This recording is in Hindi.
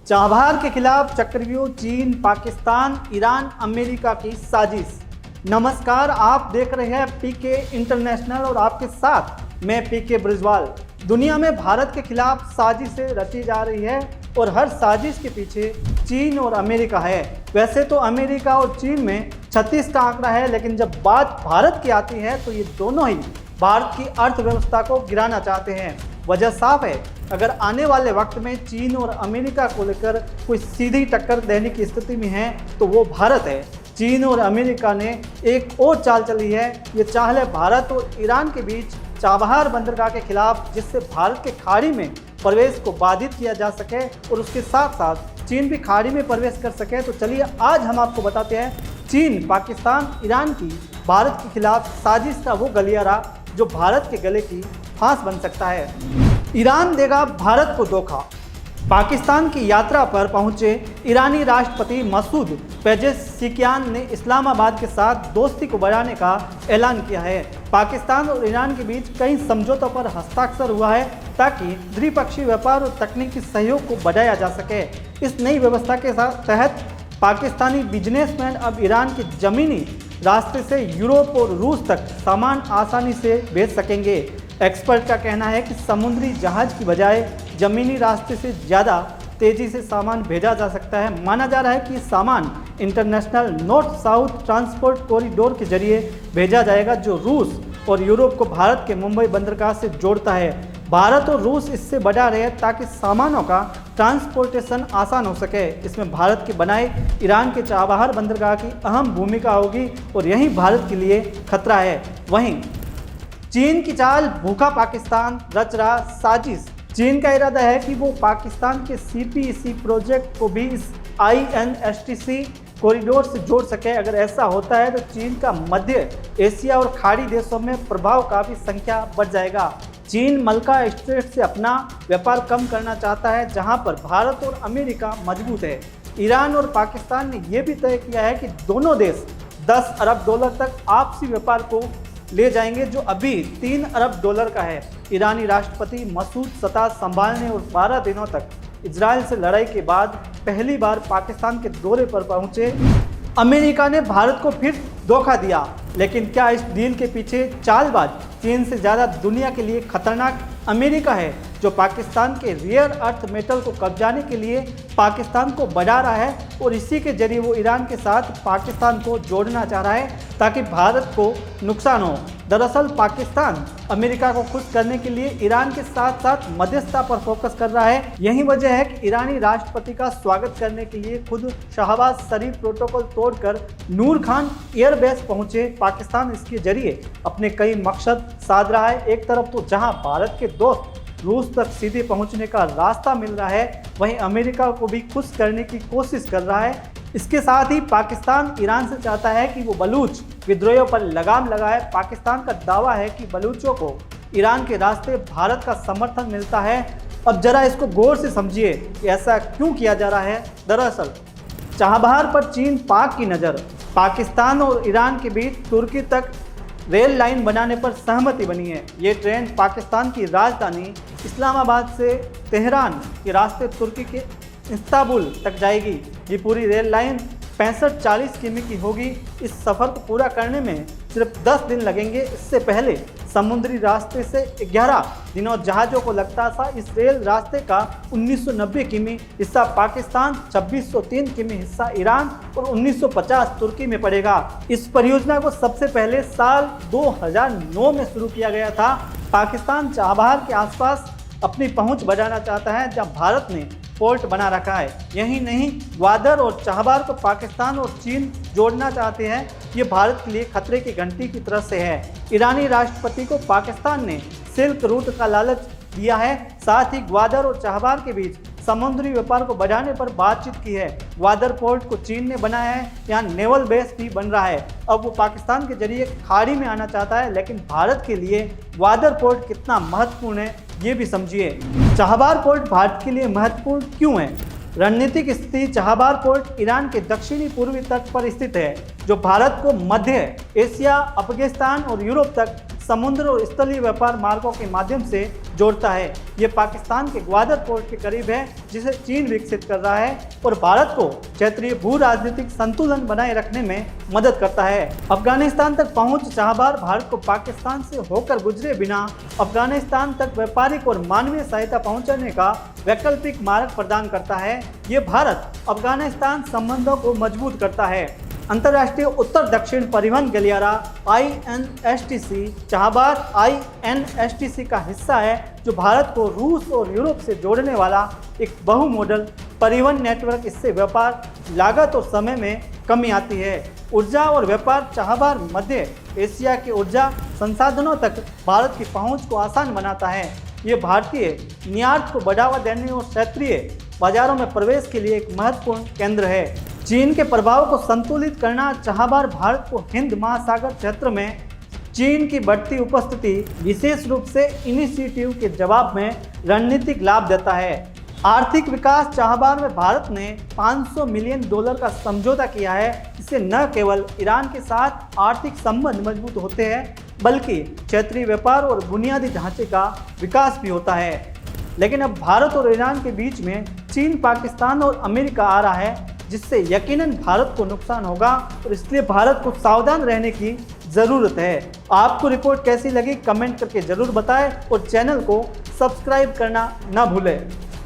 चाबहार के खिलाफ चक्रव्यूह चीन, पाकिस्तान, ईरान, अमेरिका की साजिश। नमस्कार, आप देख रहे हैं पीके इंटरनेशनल और आपके साथ मैं पीके ब्रिजवाल। दुनिया में भारत के खिलाफ साजिशें रची जा रही है और हर साजिश के पीछे चीन और अमेरिका है। वैसे तो अमेरिका और चीन में 36 का आंकड़ा है, लेकिन जब बात भारत की आती है तो ये दोनों ही भारत की अर्थव्यवस्था को गिराना चाहते हैं। वजह साफ है, अगर आने वाले वक्त में चीन और अमेरिका को लेकर कोई सीधी टक्कर देने की स्थिति में है तो वो भारत है। चीन और अमेरिका ने एक और चाल चली है, ये चाल है भारत और ईरान के बीच चाबहार बंदरगाह के खिलाफ, जिससे भारत के खाड़ी में प्रवेश को बाधित किया जा सके और उसके साथ साथ चीन भी खाड़ी में प्रवेश कर सके। तो चलिए आज हम आपको बताते हैं चीन, पाकिस्तान, ईरान की भारत के खिलाफ साजिश का वो गलियारा जो भारत के गले की फांस बन सकता है। ईरान देगा भारत को धोखा। पाकिस्तान की यात्रा पर पहुंचे ईरानी राष्ट्रपति मसूद पेजेश्कियान ने इस्लामाबाद के साथ दोस्ती को बढ़ाने का ऐलान किया है। पाकिस्तान और ईरान के बीच कई समझौतों पर हस्ताक्षर हुआ है ताकि द्विपक्षीय व्यापार और तकनीकी सहयोग को बढ़ाया जा सके। इस नई व्यवस्था के तहत पाकिस्तानी बिजनेसमैन अब ईरान के ज़मीनी रास्ते से यूरोप और रूस तक सामान आसानी से भेज सकेंगे। एक्सपर्ट का कहना है कि समुद्री जहाज की बजाय ज़मीनी रास्ते से ज़्यादा तेज़ी से सामान भेजा जा सकता है। माना जा रहा है कि सामान international north south transport corridor के जरिए भेजा जाएगा, जो रूस और यूरोप को भारत के मुंबई बंदरगाह से जोड़ता है। भारत और रूस इससे बढ़ा रहे हैं ताकि सामानों का ट्रांसपोर्टेशन आसान हो सके। इसमें भारत के बनाए ईरान के चाबहार बंदरगाह की अहम भूमिका होगी और यही भारत के लिए खतरा है। वहीं चीन की चाल, भूखा पाकिस्तान रच रहा साजिश। चीन का इरादा है कि वो पाकिस्तान के सीपीईसी प्रोजेक्ट को भी इस INSTC कॉरिडोर से जोड़ सके। अगर ऐसा होता है तो चीन का मध्य एशिया और खाड़ी देशों में प्रभाव काफ़ी संख्या बढ़ जाएगा। चीन मलका स्ट्रेट से अपना व्यापार कम करना चाहता है, जहां पर भारत और अमेरिका मजबूत है। ईरान और पाकिस्तान ने यह भी तय किया है कि दोनों देश 10 अरब डॉलर तक आपसी व्यापार को ले जाएंगे, जो अभी 3 अरब डॉलर का है। ईरानी राष्ट्रपति मसूद सत्ता संभालने और 12 दिनों तक इजराइल से लड़ाई के बाद पहली बार पाकिस्तान के दौरे पर पहुंचे। अमेरिका ने भारत को फिर धोखा दिया, लेकिन क्या इस डील के पीछे चालबाज चीन से ज़्यादा दुनिया के लिए खतरनाक अमेरिका है, जो पाकिस्तान के रेयर अर्थ मेटल को कब्जाने के लिए पाकिस्तान को बढ़ा रहा है और इसी के जरिए वो ईरान के साथ पाकिस्तान को जोड़ना चाह रहा है ताकि भारत को नुकसान हो। दरअसल पाकिस्तान अमेरिका को खुश करने के लिए ईरान के साथ साथ मध्यस्थता पर फोकस कर रहा है। यही वजह है कि ईरानी राष्ट्रपति का स्वागत करने के लिए खुद शहबाज शरीफ प्रोटोकॉल तोड़कर नूर खान एयरबेस पहुंचे। पाकिस्तान इसके जरिए अपने कई मकसद साध रहा है। एक तरफ तो जहां भारत के दोस्त रूस तक सीधे पहुंचने का रास्ता मिल रहा है, वहीं अमेरिका को भी खुश करने की कोशिश कर रहा है। इसके साथ ही पाकिस्तान ईरान से चाहता है कि वो बलूच विद्रोहियों पर लगाम लगाए। पाकिस्तान का दावा है कि बलूचों को ईरान के रास्ते भारत का समर्थन मिलता है। अब जरा इसको गौर से समझिए कि ऐसा क्यों किया जा रहा है। दरअसल चाबहार पर चीन पाक की नज़र। पाकिस्तान और ईरान के बीच तुर्की तक रेल लाइन बनाने पर सहमति बनी है। ये ट्रेन पाकिस्तान की राजधानी इस्लामाबाद से तेहरान के रास्ते तुर्की के इस्तांबुल तक जाएगी। ये पूरी रेल लाइन 65-40 किमी की होगी। इस सफ़र को पूरा करने में सिर्फ 10 दिन लगेंगे। इससे पहले समुद्री रास्ते से 11 दिनों जहाज़ों को लगता था। इस रेल रास्ते का 1990 किमी हिस्सा पाकिस्तान, 2603 किमी हिस्सा ईरान और 1950 तुर्की में पड़ेगा। इस परियोजना को सबसे पहले साल 2009 में शुरू किया गया था। पाकिस्तान चाबहार के आसपास अपनी पहुंच बढ़ाना चाहता है, जहां भारत ने पोर्ट बना रखा है। यही नहीं, ग्वादर और चाबहार को पाकिस्तान और चीन जोड़ना चाहते हैं। ये भारत के लिए खतरे की घंटी की तरह से है। ईरानी राष्ट्रपति को पाकिस्तान ने सिल्क रूट का लालच दिया है। साथ ही ग्वादर और चाबहार के बीच समुद्री व्यापार को बढ़ाने पर बातचीत की है। ग्वादर पोर्ट को चीन ने बनाया है, यहाँ नेवल बेस भी बन रहा है। अब वो पाकिस्तान के जरिए खाड़ी में आना चाहता है, लेकिन भारत के लिए ग्वादर पोर्ट कितना महत्वपूर्ण है ये भी समझिए। चाबहार पोर्ट भारत के लिए महत्वपूर्ण क्यों है? रणनीतिक स्थिति चाबहार पोर्ट ईरान के दक्षिणी पूर्वी तट पर स्थित है, जो भारत को मध्य एशिया, अफगानिस्तान और यूरोप तक समुद्र और स्थलीय व्यापार मार्गों के माध्यम से जोड़ता है। ये पाकिस्तान के ग्वादर पोर्ट के करीब है, जिसे चीन विकसित कर रहा है और भारत को क्षेत्रीय भू राजनीतिक संतुलन बनाए रखने में मदद करता है। अफगानिस्तान तक पहुंच चाबहार भारत को पाकिस्तान से होकर गुजरे बिना अफगानिस्तान तक व्यापारिक और मानवीय सहायता पहुंचाने का वैकल्पिक मार्ग प्रदान करता है। ये भारत अफगानिस्तान संबंधों को मजबूत करता है। अंतर्राष्ट्रीय उत्तर दक्षिण परिवहन गलियारा INSTC चाबहार INSTC का हिस्सा है, जो भारत को रूस और यूरोप से जोड़ने वाला एक बहुमोडल परिवहन नेटवर्क। इससे व्यापार लागत और समय में कमी आती है। ऊर्जा और व्यापार चाबहार मध्य एशिया के ऊर्जा संसाधनों तक भारत की पहुंच को आसान बनाता है। ये भारतीय निर्यात को बढ़ावा देने और क्षेत्रीय बाजारों में प्रवेश के लिए एक महत्वपूर्ण केंद्र है। चीन के प्रभाव को संतुलित करना चाबहार भारत को हिंद महासागर क्षेत्र में चीन की बढ़ती उपस्थिति, विशेष रूप से इनिशिएटिव के जवाब में रणनीतिक लाभ देता है। आर्थिक विकास चाबहार में भारत ने $500 मिलियन का समझौता किया है। इससे न केवल ईरान के साथ आर्थिक संबंध मजबूत होते हैं, बल्कि क्षेत्रीय व्यापार और बुनियादी ढांचे का विकास भी होता है। लेकिन अब भारत और ईरान के बीच में चीन, पाकिस्तान और अमेरिका आ रहा है, जिससे यकीनन भारत को नुकसान होगा और इसलिए भारत को सावधान रहने की ज़रूरत है। आपको रिपोर्ट कैसी लगी कमेंट करके ज़रूर बताएं और चैनल को सब्सक्राइब करना ना भूलें।